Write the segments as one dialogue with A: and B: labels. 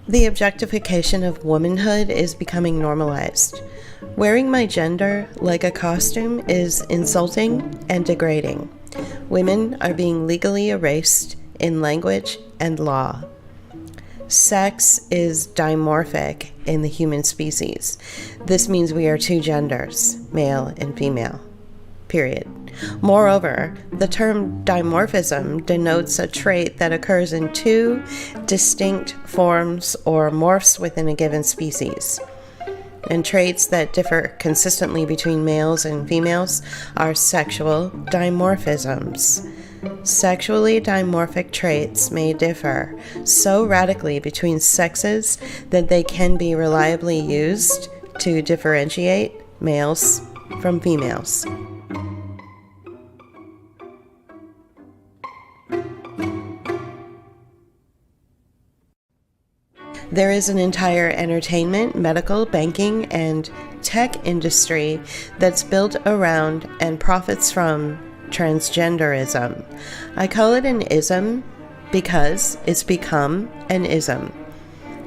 A: The objectification of womanhood is becoming normalized. Wearing my gender like a costume is insulting and degrading. Women are being legally erased in language and law. Sex is dimorphic in the human species. This means we are two genders, male and female. Period. Moreover, the term dimorphism denotes a trait that occurs in two distinct forms or morphs within a given species. And traits that differ consistently between males and females are sexual dimorphisms. Sexually dimorphic traits may differ so radically between sexes that they can be reliably used to differentiate males from females. There is an entire entertainment, medical, banking, and tech industry that's built around and profits from transgenderism. I call it an ism because it's become an ism.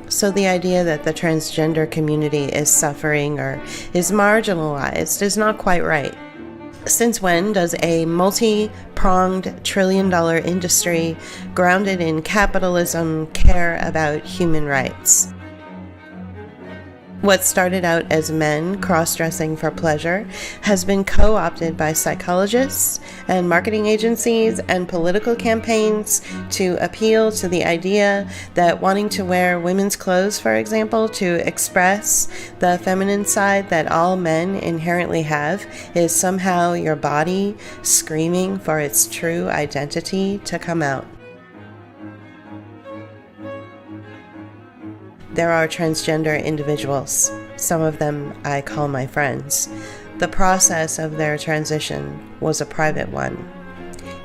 A: So the idea that the transgender community is suffering or is marginalized is not quite right. Since when does a multi-pronged trillion-dollar industry grounded in capitalism care about human rights? What started out as men cross-dressing for pleasure has been co-opted by psychologists and marketing agencies and political campaigns to appeal to the idea that wanting to wear women's clothes, for example, to express the feminine side that all men inherently have is somehow your body screaming for its true identity to come out. There are transgender individuals. Some of them I call my friends. The process of their transition was a private one.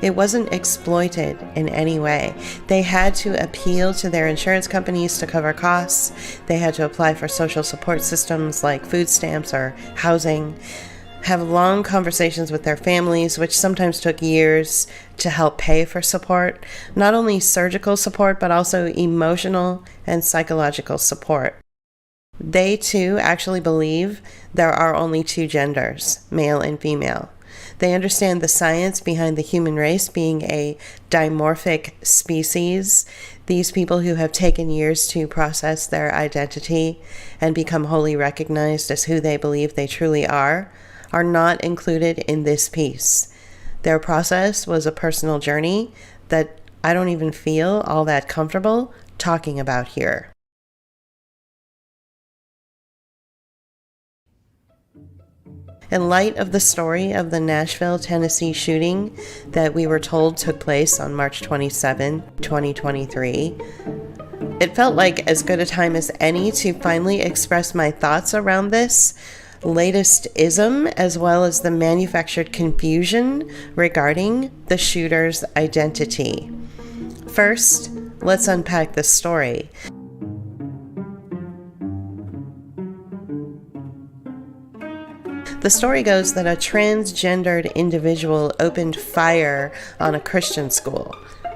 A: It wasn't exploited in any way. They had to appeal to their insurance companies to cover costs. They had to apply for social support systems like food stamps or housing, have long conversations with their families, which sometimes took years to help pay for support, not only surgical support, but also emotional and psychological support. They too actually believe there are only two genders, male and female. They understand the science behind the human race being a dimorphic species. These people who have taken years to process their identity and become wholly recognized as who they believe they truly are not included in this piece. Their process was a personal journey that I don't even feel all that comfortable talking about here. In light of the story of the Nashville, Tennessee shooting that we were told took place on March 27, 2023, it felt like as good a time as any to finally express my thoughts around this latest ism, as well as the manufactured confusion regarding the shooter's identity. First, let's unpack the story. The story goes that a transgendered individual opened fire on a Christian school.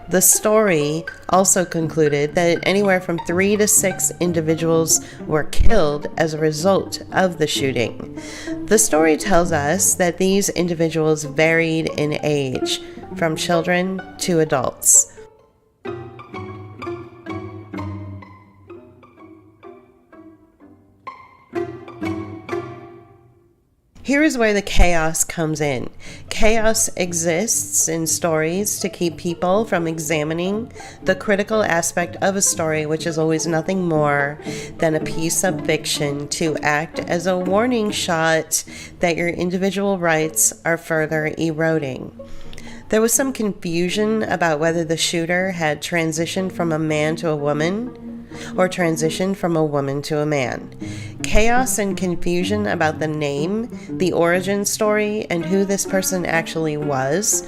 A: The story also concluded that anywhere from 3 to 6 individuals were killed as a result of the shooting. The story tells us that these individuals varied in age, from children to adults. Here is where the chaos comes in. Chaos exists in stories to keep people from examining the critical aspect of a story, which is always nothing more than a piece of fiction to act as a warning shot that your individual rights are further eroding. There was some confusion about whether the shooter had transitioned from a man to a woman or transitioned from a woman to a man. Chaos and confusion about the name, the origin story, and who this person actually was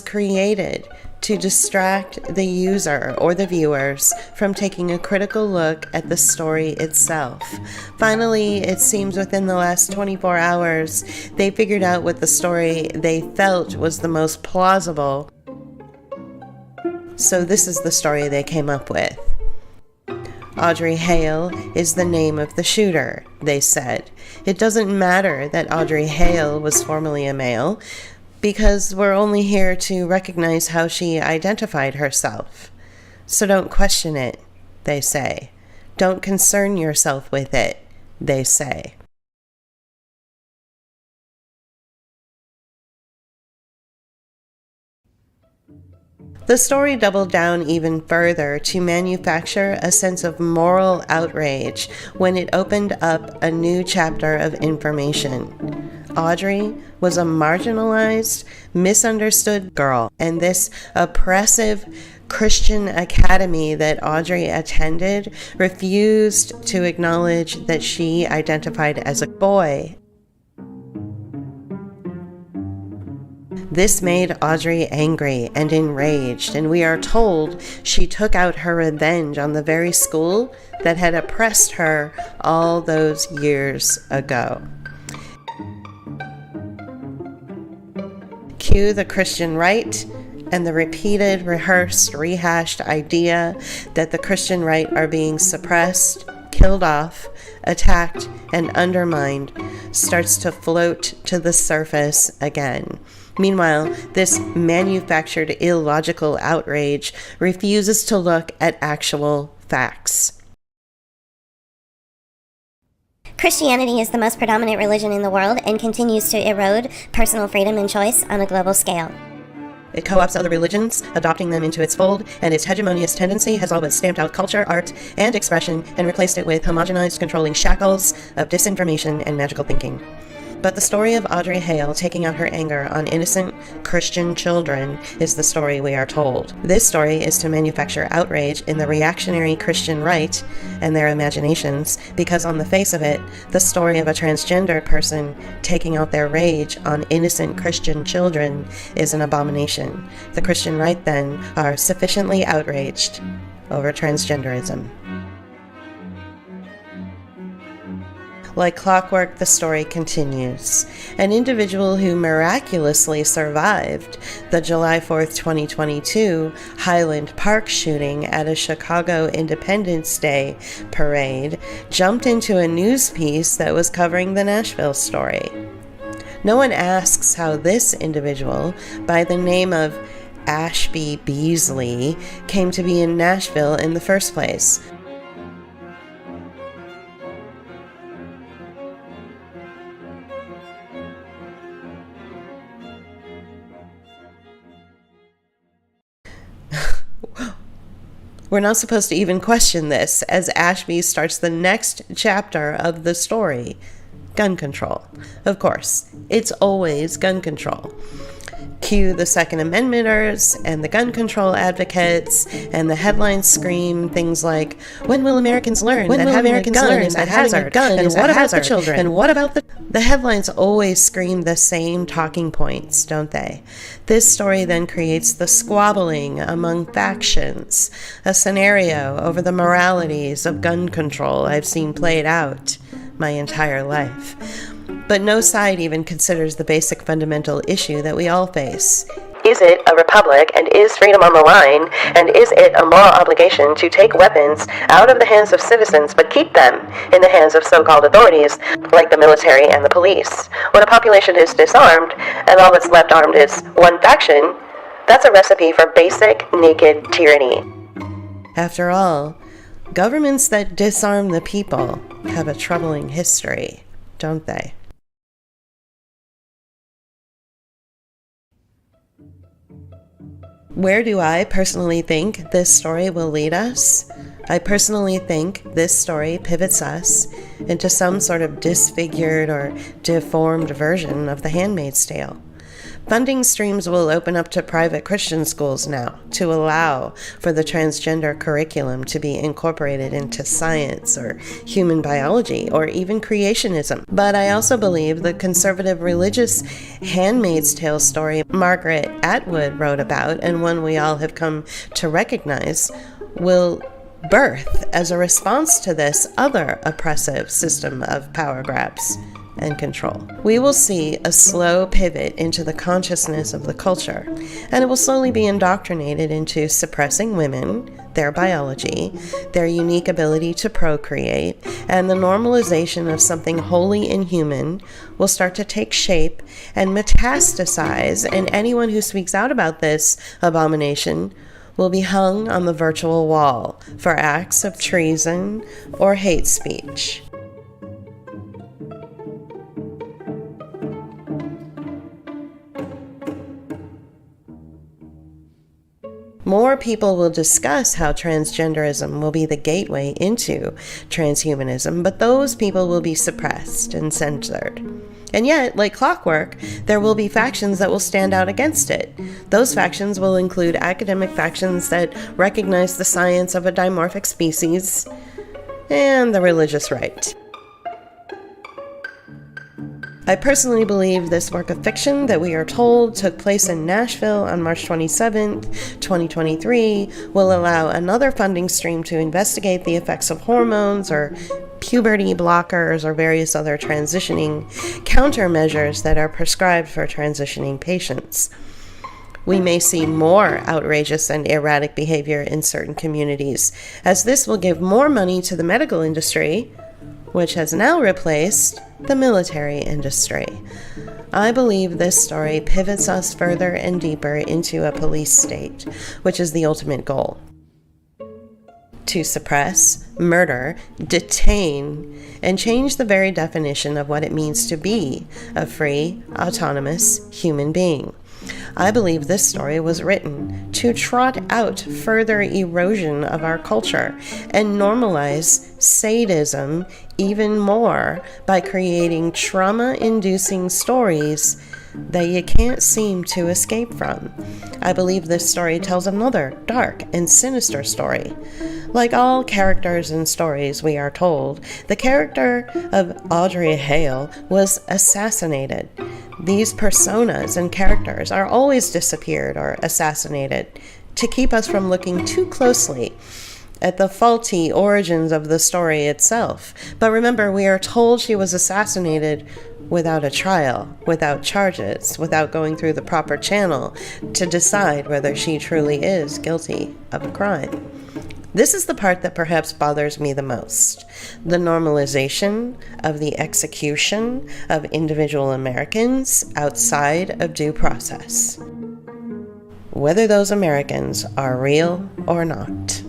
A: created to distract the user or the viewers from taking a critical look at the story itself. Finally, it seems within the last 24 hours, they figured out what the story they felt was the most plausible So this is the story they came up with. Audrey Hale is the name of the shooter, they said. It doesn't matter that Audrey Hale was formerly a male, because we're only here to recognize how she identified herself. So don't question it, they say. Don't concern yourself with it, they say. The story doubled down even further to manufacture a sense of moral outrage when it opened up a new chapter of information. Audrey was a marginalized, misunderstood girl, and this oppressive Christian academy that Audrey attended refused to acknowledge that she identified as a boy. This made Audrey angry and enraged, and we are told she took out her revenge on the very school that had oppressed her all those years ago. Cue the Christian right and the repeated, rehearsed, rehashed idea that the Christian right are being suppressed, killed off, attacked, and undermined starts to float to the surface again. Meanwhile, this manufactured illogical outrage refuses to look at actual facts.
B: Christianity is the most predominant religion in the world and continues to erode personal freedom and choice on a global scale.
A: It co-opts other religions, adopting them into its fold, and its hegemonious tendency has all but stamped out culture, art, and expression and replaced it with homogenized, controlling shackles of disinformation and magical thinking. But the story of Audrey Hale taking out her anger on innocent Christian children is the story we are told. This story is to manufacture outrage in the reactionary Christian right and their imaginations, because on the face of it, the story of a transgender person taking out their rage on innocent Christian children is an abomination. The Christian right, then, are sufficiently outraged over transgenderism. Like clockwork, the story continues. An individual who miraculously survived the July 4th, 2022 Highland Park shooting at a Chicago Independence Day parade jumped into a news piece that was covering the Nashville story. No one asks how this individual, by the name of Ashby Beasley, came to be in Nashville in the first place. We're not supposed to even question this, as Ashby starts the next chapter of the story. Gun control. Of course, it's always gun control. Cue the Second Amendmenters and the gun control advocates, and the headlines scream things like, "When will Americans learn that having a gun is a hazard? And what about the children? And what about the..." The headlines always scream the same talking points, don't they? This story then creates the squabbling among factions, a scenario over the moralities of gun control I've seen played out my entire life. But no side even considers the basic fundamental issue that we all face. Is it a republic, and is freedom on the line, and is it a moral obligation to take weapons out of the hands of citizens but keep them in the hands of so-called authorities like the military and the police? When a population is disarmed and all that's left armed is one faction, that's a recipe for basic naked tyranny. After all, governments that disarm the people have a troubling history, don't they? Where do I personally think this story will lead us? I personally think this story pivots us into some sort of disfigured or deformed version of The Handmaid's Tale. Funding streams will open up to private Christian schools now to allow for the transgender curriculum to be incorporated into science or human biology or even creationism. But I also believe the conservative religious Handmaid's Tale story Margaret Atwood wrote about, and one we all have come to recognize, will birth as a response to this other oppressive system of power grabs. and control. We will see a slow pivot into the consciousness of the culture, and it will slowly be indoctrinated into suppressing women, their biology, their unique ability to procreate, and the normalization of something wholly inhuman will start to take shape and metastasize, and anyone who speaks out about this abomination will be hung on the virtual wall for acts of treason or hate speech. More people will discuss how transgenderism will be the gateway into transhumanism, but those people will be suppressed and censored. And yet, like clockwork, there will be factions that will stand out against it. Those factions will include academic factions that recognize the science of a dimorphic species, and the religious right. I personally believe this work of fiction that we are told took place in Nashville on March 27th, 2023, will allow another funding stream to investigate the effects of hormones or puberty blockers or various other transitioning countermeasures that are prescribed for transitioning patients. We may see more outrageous and erratic behavior in certain communities, as this will give more money to the medical industry, which has now replaced the military industry. I believe this story pivots us further and deeper into a police state, which is the ultimate goal. To suppress, murder, detain, and change the very definition of what it means to be a free, autonomous human being. I believe this story was written to trot out further erosion of our culture and normalize sadism even more by creating trauma-inducing stories that you can't seem to escape from. I believe this story tells another dark and sinister story. Like all characters in stories we are told, the character of Audrey Hale was assassinated. These personas and characters are always disappeared or assassinated to keep us from looking too closely at the faulty origins of the story itself. But remember, we are told she was assassinated without a trial, without charges, without going through the proper channel to decide whether she truly is guilty of a crime. This is the part that perhaps bothers me the most. The normalization of the execution of individual Americans outside of due process. Whether those Americans are real or not.